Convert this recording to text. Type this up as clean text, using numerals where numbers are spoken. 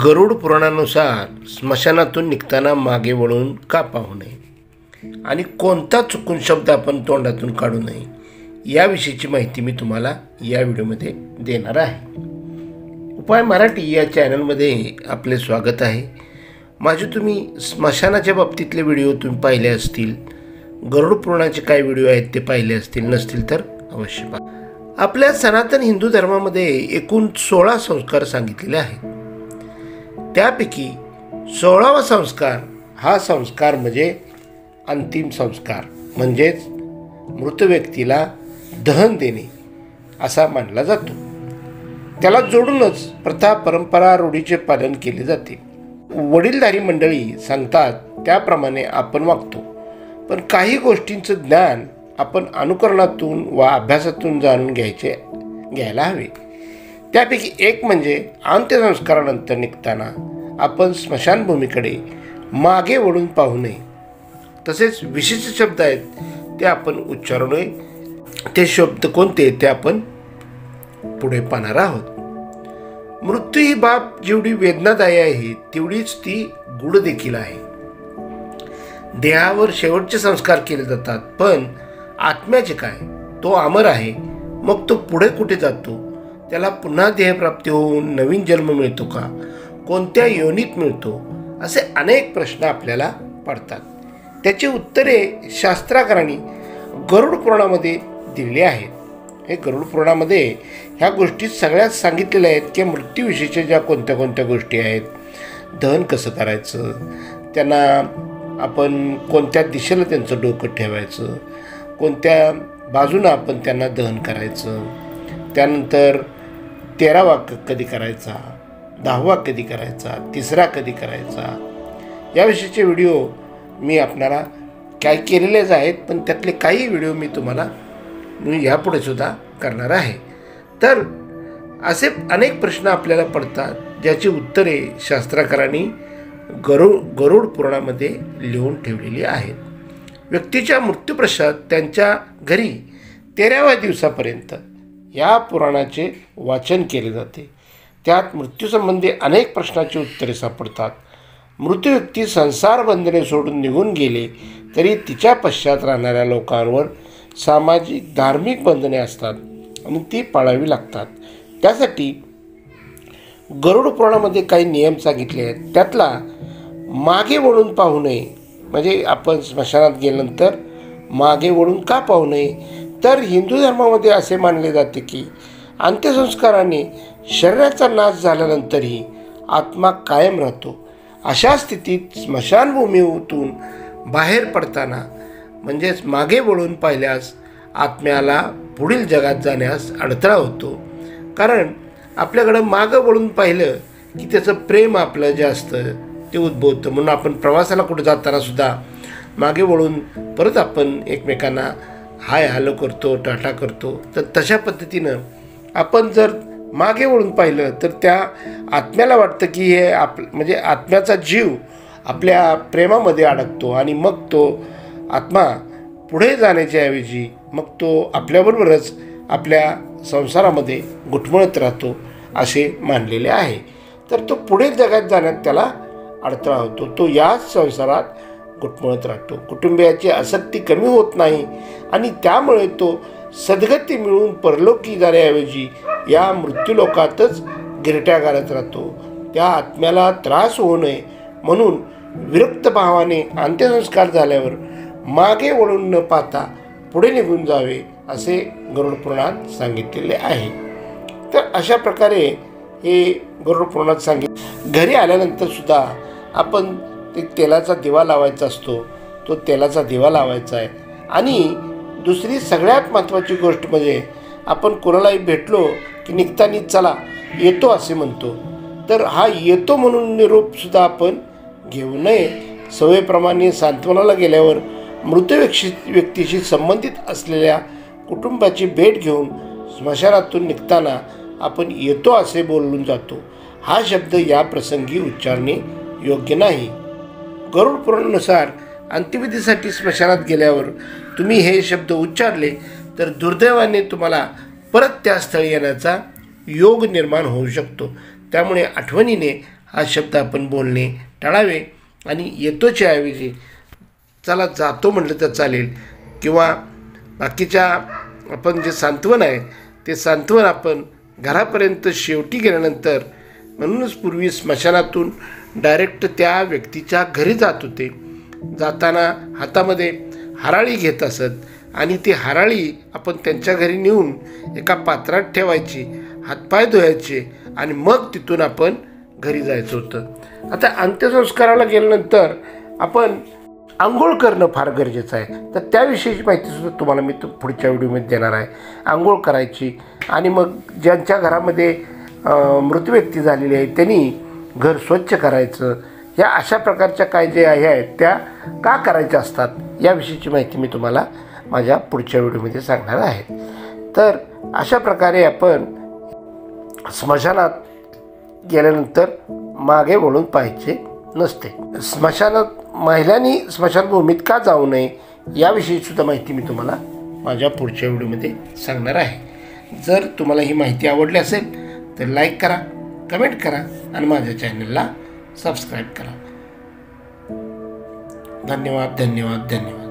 गरुड पुराणानुसार स्मशानातून निघताना मागे वळून का पाहू नये आणि कोणता चुकून शब्द आपण तोंडातून काढू नये याविषयीची माहिती मी तुम्हाला या व्हिडिओमध्ये देणार आहे। उपाय मराठी या चॅनलमध्ये आपले स्वागत आहे। माझे तुम्ही स्मशानाच्या बाबतीतले व्हिडिओ तुम्ही पाहिले असतील, गरुड पुराणाचे काही व्हिडिओ आहेत ते पाहिले असतील, नसतील तर अवश्य पहा। आपल्या सनातन हिंदू धर्मामध्ये एकूण 16 संस्कार सांगितलेले आहेत। त्यापैकी 16वा संस्कार हा संस्कार म्हणजे अंतिम संस्कार, म्हणजेच मृत व्यक्तीला दहन देणे असा मानला जातो। त्याला जोडूनच प्रथा, परंपरा, रूढीचे पालन केले जाते। वडीलधारी मंडळी सांगतात त्याप्रमाणे आपण वागतो, पण काही गोष्टींचं ज्ञान आपण अनुकरणातून व अभ्यासातून जाणून घ्यायला हवे। त्यापैकी एक म्हणजे अंत्यसंस्कारानंतर निघताना आपण स्मशानभूमीकडे मागे वळून पाहू नये। तसेच विशिष्ट शब्द आहेत ते आपण उच्चारू नये। ते शब्द कोणते ते आपण पुढे पाहणार आहोत। मृत्यू ही बाब जेवढी वेदनादायी आहे तेवढीच ती गूढ देखील आहे। देहावर शेवटचे संस्कार केले जातात, पण आत्म्याचे काय? तो अमर आहे, मग तो पुढे कुठे जातो? त्याला पुन्हा देहप्राप्ती होऊन नवीन जन्म मिळतो का? कोणत्या योनीत मिळतो? असे अनेक प्रश्न आपल्याला पडतात। त्याची उत्तरे शास्त्रकारांनी गरुड पुराणामध्ये दिलेली आहेत। हे गरुड पुराणामध्ये ह्या गोष्टी सगळ्यात सांगितलेल्या आहेत की मृत्यूविषयीच्या ज्या कोणत्या गोष्टी आहेत, दहन कसं करायचं, त्यांना आपण कोणत्या दिशेला त्यांचं डोकं ठेवायचं, कोणत्या बाजूनं आपण त्यांना दहन करायचं, त्यानंतर 13वा कधी करायचा, 10वा कधी करायचा, 3रा कधी करायचा, याविषयीचे व्हिडिओ मी आपणाला काय केलेलेच आहेत, पण त्यातले काही व्हिडिओ मी तुम्हाला यापुढे सुद्धा करणार आहे। तर असे अनेक प्रश्न आपल्याला पडतात ज्याची उत्तरे शास्त्रकारांनी गरुड पुराणामध्ये लिहून ठेवलेली आहेत। व्यक्तीच्या मृत्यूपश्चात त्यांच्या घरी 13व्या दिवसापर्यंत या पुराणाचे वाचन केले जाते। त्यात मृत्यूसंबंधी अनेक प्रश्नाची उत्तरे सापडतात। मृत्यू व्यक्ती संसार बंधने सोडून निघून गेले तरी तिच्या पश्चात राहणाऱ्या लोकांवर सामाजिक धार्मिक बंधने असतात आणि ती पाळावी लागतात। त्यासाठी गरुड पुराणामध्ये काही नियम सांगितले आहेत। त्यातला मागे वळून पाहू नये, म्हणजे आपण स्मशानात गेल्यानंतर मागे वळून का पाहू नये? तर हिंदू धर्मामध्ये असे मानले जाते की अंत्यसंस्काराने शरीराचा नाश झाल्यानंतरही आत्मा कायम राहतो। अशा स्थितीत स्मशानभूमीतून बाहेर पडताना, म्हणजेच मागे वळून पाहिल्यास आत्म्याला पुढील जगात जाण्यास अडथळा होतो। कारण आपल्याकडं मागं वळून पाहिलं की त्याचं प्रेम आपलं जे असतं ते उद्भवतं। म्हणून आपण प्रवासाला कुठं जाताना सुद्धा मागे वळून परत आपण एकमेकांना हाय हॅलो करतो, टाटा करतो। तर तशा पद्धतीनं आपण जर मागे वळून पाहिलं तर त्या आत्म्याला वाटतं की हे म्हणजे आत्म्याचा जीव आपल्या प्रेमामध्ये अडकतो आणि मग तो आत्मा पुढे जाण्याच्या ऐवजी मग तो आपल्याबरोबरच आपल्या संसारामध्ये घुटमळत राहतो असे मानलेले आहे। तर तो पुढे जगात जाण्यात त्याला अडथळा होतो, तो याच संसारात घुटमळत राहतो। कुटुंबियाची आसक्ती कमी होत नाही आणि त्यामुळे तो सद्गती मिळून परलोकी जाण्याऐवजी या मृत्यूलोकातच गिरट्या घालत राहतो। त्या आत्म्याला त्रास होऊ नये म्हणून विरक्त भावाने अंत्यसंस्कार झाल्यावर मागे वळून न पाहता पुढे निघून जावे असे गरुड पुराणात सांगितलेले आहे। तर अशा प्रकारे हे गरुड पुराणात सांगितले। घरी आल्यानंतर सुद्धा आपण तेलाचा दिवा लावायचा असतो, तो तेलाचा दिवा लावायचा आहे। आणि दुसरी सगळ्यात महत्त्वाची गोष्ट म्हणजे आपण कोणालाही भेटलो की निघताना चला येतो असे म्हणतो, तर हा येतो म्हणून निरोपसुद्धा आपण घेऊ नये। सवयीप्रमाणे सांत्वनाला गेल्यावर मृत व्यक्तीशी संबंधित असलेल्या कुटुंबाची भेट घेऊन स्मशानातून निघताना आपण येतो असे बोलून जातो। हा शब्द या प्रसंगी उच्चारणे योग्य नाही। गरुड पुराणानुसार अंत्यविधीसाठी स्मशानात गेल्यावर तुम्ही हे शब्द उच्चारले तर दुर्दैवाने तुम्हाला परत त्या स्थळी येण्याचा योग निर्माण होऊ शकतो। त्यामुळे आठवणीने हा शब्द आपण बोलणे टाळावे आणि येतोच्या ऐवजी चला जातो म्हटलं तर चालेल किंवा बाकीच्या आपण जे सांत्वन आहे ते सांत्वन आपण घरापर्यंत शेवटी गेल्यानंतर, म्हणूनच पूर्वी स्मशानातून डायरेक्ट त्या व्यक्तीच्या घरी जात होते. जाताना हातामध्ये हराळी घेत असत आणि ती हराळी आपण त्यांच्या घरी नेऊन एका पात्रात ठेवायची, हातपाय धुवायचे आणि मग तिथून आपण घरी जायचं होतं. आता अंत्यसंस्काराला गेल्यानंतर आपण आंघोळ करणं फार गरजेचं आहे. तर त्याविषयीची माहितीसुद्धा तुम्हाला मी पुढच्या व्हिडिओमध्ये देणार आहे. आंघोळ करायची आणि मग ज्यांच्या घरामध्ये मृत व्यक्ती झालेली आहे त्यांनी घर स्वच्छ करायचं. या अशा प्रकारच्या काय जे आहेत त्या का करायच्या असतात याविषयीची माहिती मी तुम्हाला माझ्या पुढच्या व्हिडिओमध्ये सांगणार आहे. तर अशा प्रकारे आपण स्मशानात गेल्यानंतर मागे वळून पाहायचे नसते. स्मशानात महिलांनी स्मशानभूमीत का जाऊ नये याविषयीसुद्धा माहिती मी तुम्हाला माझ्या पुढच्या व्हिडिओमध्ये सांगणार आहे. जर तुम्हाला ही माहिती आवडली असेल तर लाईक करा, कमेंट करा आणि माझ्या चॅनलला सबस्क्राईब करा. धन्यवाद धन्यवाद धन्यवाद.